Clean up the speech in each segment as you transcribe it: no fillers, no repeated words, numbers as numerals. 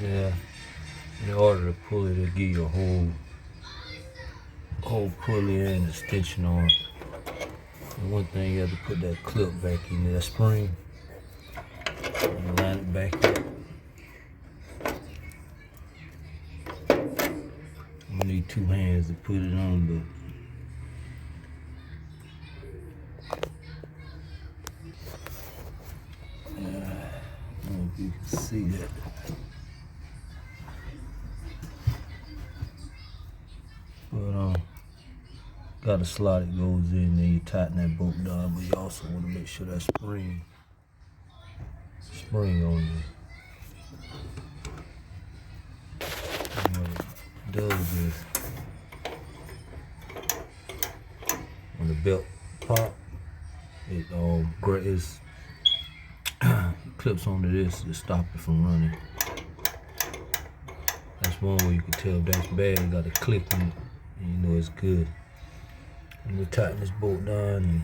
Yeah, in order to pull it, it'll give you a whole pulley and extension on. And one thing, you have to put that clip back in that spring and line it back up. I'm gonna need 2 hands to put it on, but I don't know if you can see that. But got a slot that goes in, then you tighten that bolt down, but you also want to make sure that spring on there. And what it does is when the belt pop, it clips onto this to stop it from running. That's one way you can tell if that's bad. You got to click on it and you know it's good. And we tighten this bolt down and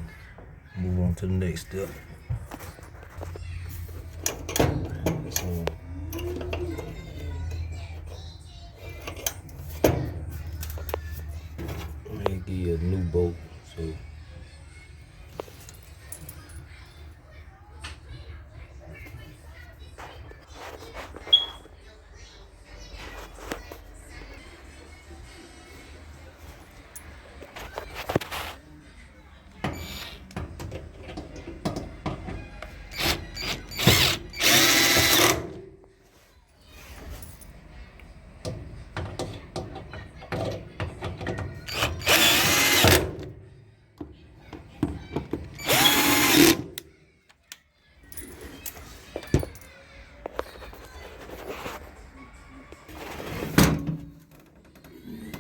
move on to the next step. So I'm gonna give you a new bolt. So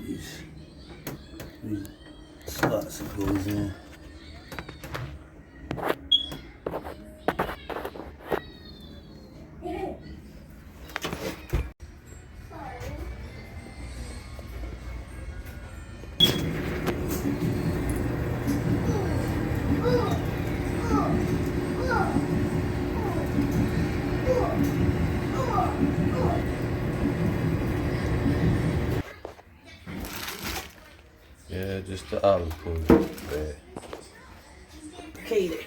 these slots it goes in. Yeah, just the olive pull. Bad. Katie.